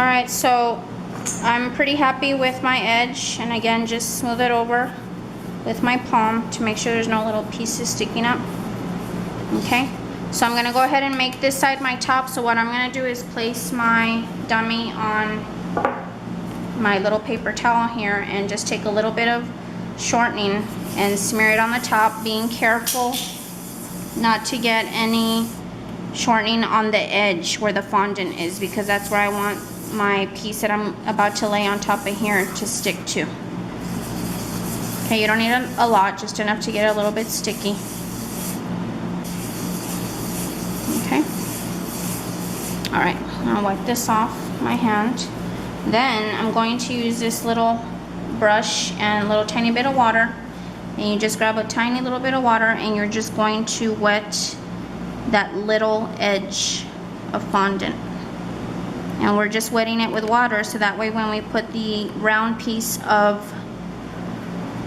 Alright, so I'm pretty happy with my edge, and again, just smooth it over with my palm to make sure there's no little pieces sticking up. Okay, so I'm gonna go ahead and make this side my top. So what I'm gonna do is place my dummy on my little paper towel here and just take a little bit of shortening and smear it on the top, being careful not to get any shortening on the edge where the fondant is, because that's where I want my piece that I'm about to lay on top of here to stick to. Okay, you don't need a lot, just enough to get a little bit sticky. Okay. Alright, I'll wipe this off my hand. Then I'm going to use this little brush and a little tiny bit of water. And you just grab a tiny little bit of water and you're just going to wet that little edge of fondant. And we're just wetting it with water so that way when we put the round piece of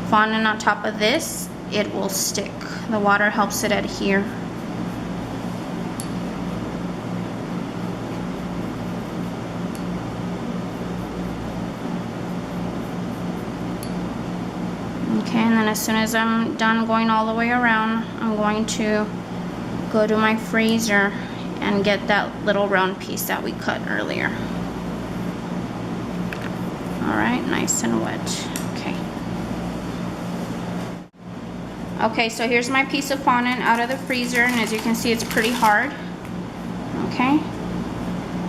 fondant on top of this, it will stick. The water helps it adhere. Okay, and then as soon as I'm done going all the way around, I'm going to go to my freezer and get that little round piece that we cut earlier. Alright, nice and wet. Okay. Okay, so here's my piece of fondant out of the freezer, and as you can see, it's pretty hard. Okay.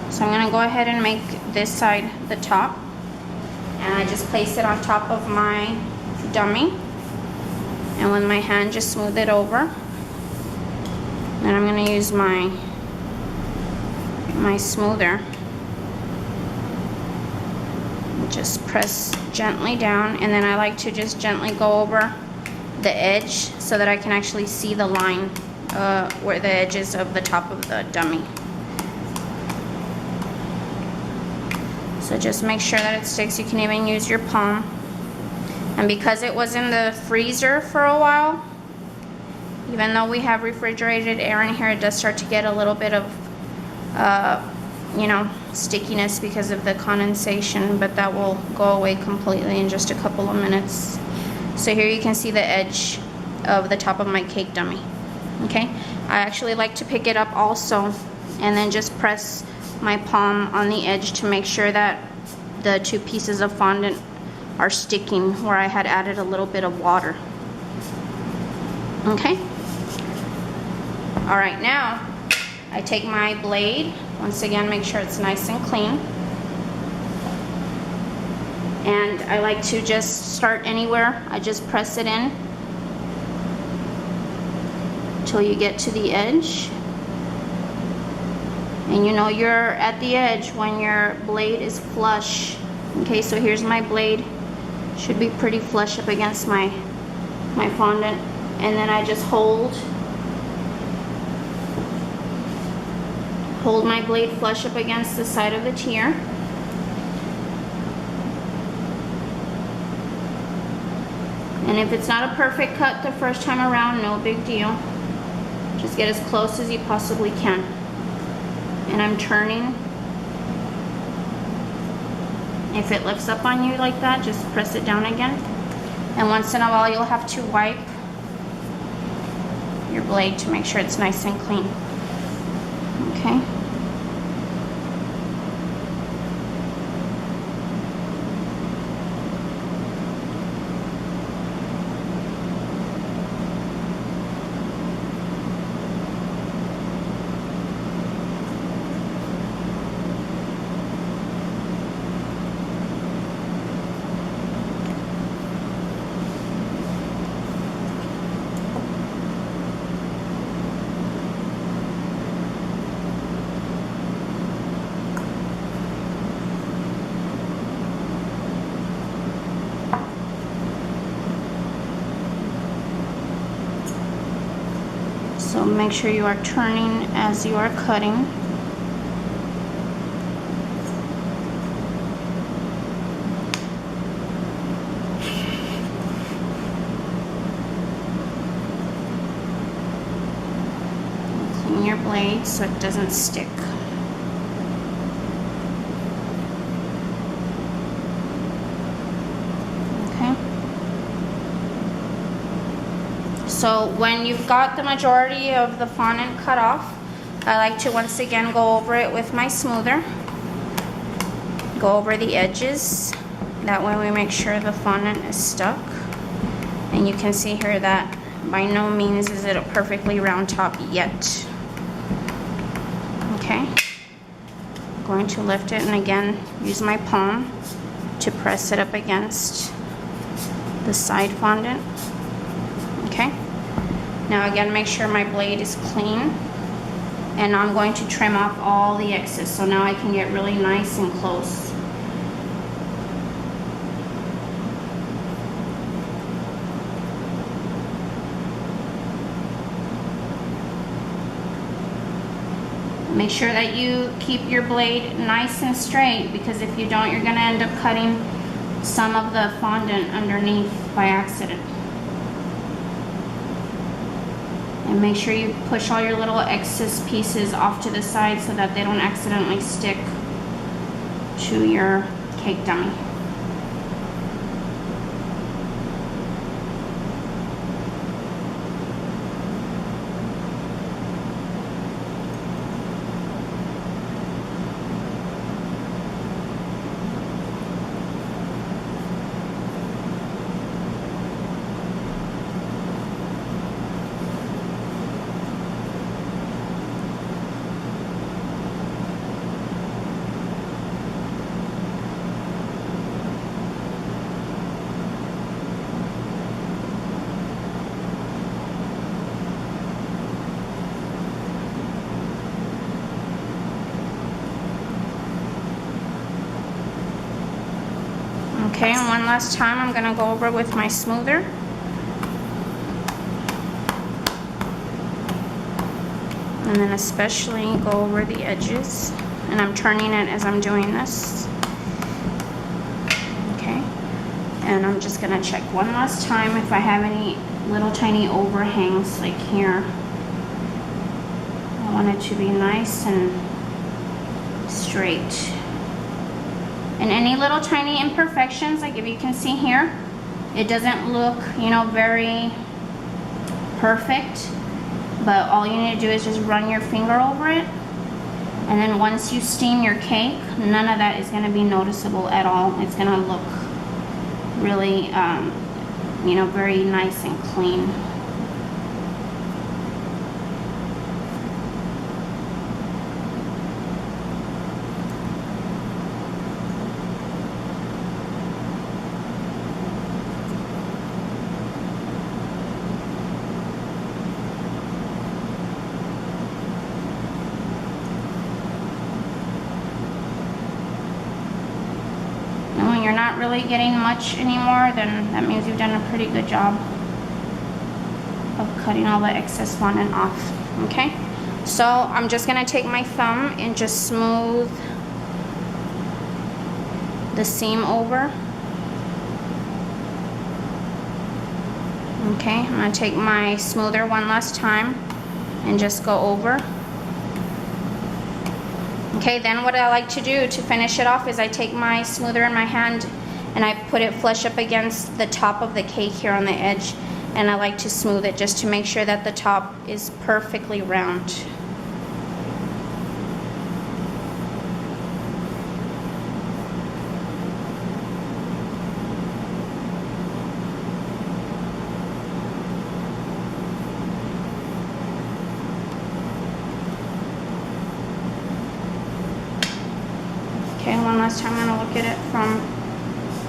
So I'm going to go ahead and make this side the top. And I just place it on top of my dummy. And with my hand, just smooth it over. Then I'm going to use my smoother. Just press gently down, and then I like to just gently go over the edge so that I can actually see the line where the edge is of the top of the dummy. So just make sure that it sticks. You can even use your palm. And because it was in the freezer for a while, even though we have refrigerated air in here, it does start to get a little bit of, you know, stickiness because of the condensation, but that will go away completely in just a couple of minutes. So here you can see the edge of the top of my cake dummy. Okay, I actually like to pick it up also and then just press my palm on the edge to make sure that the two pieces of fondant are sticking where I had added a little bit of water. Okay. Alright, now I take my blade, once again make sure it's nice and clean, and I like to just start anywhere. I just press it in till you get to the edge, and you know you're at the edge when your blade is flush. Okay, so here's my blade, should be pretty flush up against my fondant, and then I just hold my blade flush up against the side of the tier. And if it's not a perfect cut the first time around, no big deal. Just get as close as you possibly can. And I'm turning. If it lifts up on you like that, just press it down again. And once in a while you'll have to wipe your blade to make sure it's nice and clean. Okay. So make sure you are turning as you are cutting. Clean your blade so it doesn't stick. So when you've got the majority of the fondant cut off, I like to once again go over it with my smoother. Go over the edges. That way we make sure the fondant is stuck. And you can see here that by no means is it a perfectly round top yet. Okay. I'm going to lift it and again use my palm to press it up against the side fondant. Okay. Now again, make sure my blade is clean. And I'm going to trim off all the excess so now I can get really nice and close. Make sure that you keep your blade nice and straight, because if you don't, you're going to end up cutting some of the fondant underneath by accident. And make sure you push all your little excess pieces off to the side so that they don't accidentally stick to your cake dummy. Okay, and one last time I'm going to go over with my smoother. And then especially go over the edges. And I'm turning it as I'm doing this. Okay, and I'm just going to check one last time if I have any little tiny overhangs like here. I want it to be nice and straight. And any little tiny imperfections, like if you can see here, it doesn't look, you know, very perfect, but all you need to do is just run your finger over it, and then once you steam your cake, none of that is going to be noticeable at all. It's going to look really, you know, very nice and clean. You're not really getting much anymore, then that means you've done a pretty good job of cutting all the excess fondant off. Okay, so I'm just gonna take my thumb and just smooth the seam over. Okay, I'm gonna take my smoother one last time and just go over. Okay, then what I like to do to finish it off is I take my smoother in my hand and I put it flush up against the top of the cake here on the edge, and I like to smooth it just to make sure that the top is perfectly round. Okay, one last time I'm going to look at it from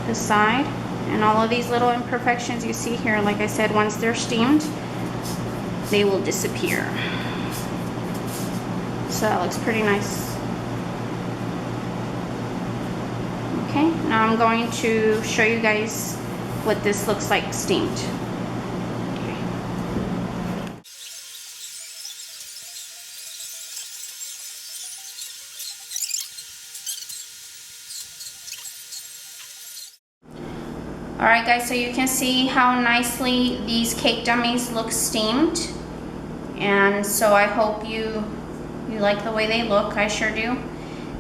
the side, and all of these little imperfections you see here, like I said, once they're steamed, they will disappear. So that looks pretty nice. Okay, now I'm going to show you guys what this looks like steamed. Alright guys, so you can see how nicely these cake dummies look steamed, and so I hope you like the way they look. I sure do.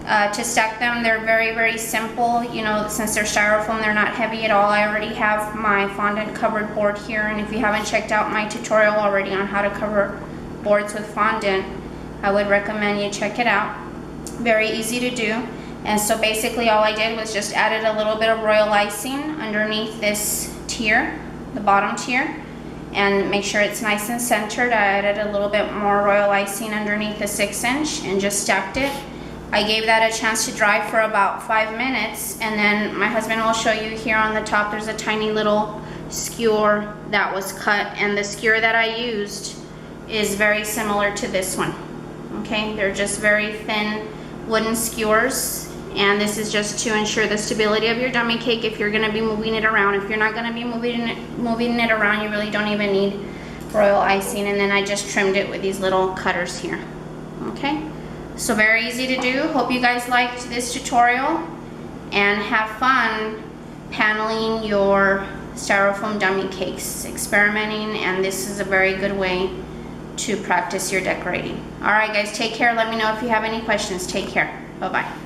To stack them, they're very simple. You know, since they're styrofoam, they're not heavy at all. I already have my fondant covered board here, and if you haven't checked out my tutorial already on how to cover boards with fondant, I would recommend you check it out. Very easy to do. And so basically all I did was just added a little bit of royal icing underneath this tier, the bottom tier, and make sure it's nice and centered. I added a little bit more royal icing underneath the 6-inch and just stacked it. I gave that a chance to dry for about 5 minutes, and then my husband will show you here on the top there's a tiny little skewer that was cut, and the skewer that I used is very similar to this one. Okay, they're just very thin wooden skewers, and this is just to ensure the stability of your dummy cake if you're going to be moving it around. If you're not going to be moving it around, you really don't even need royal icing. And then I just trimmed it with these little cutters here. Okay, so very easy to do. Hope you guys liked this tutorial, and have fun paneling your styrofoam dummy cakes, experimenting, and this is a very good way to practice your decorating. All right guys, take care. Let me know if you have any questions. Take care. Bye-bye.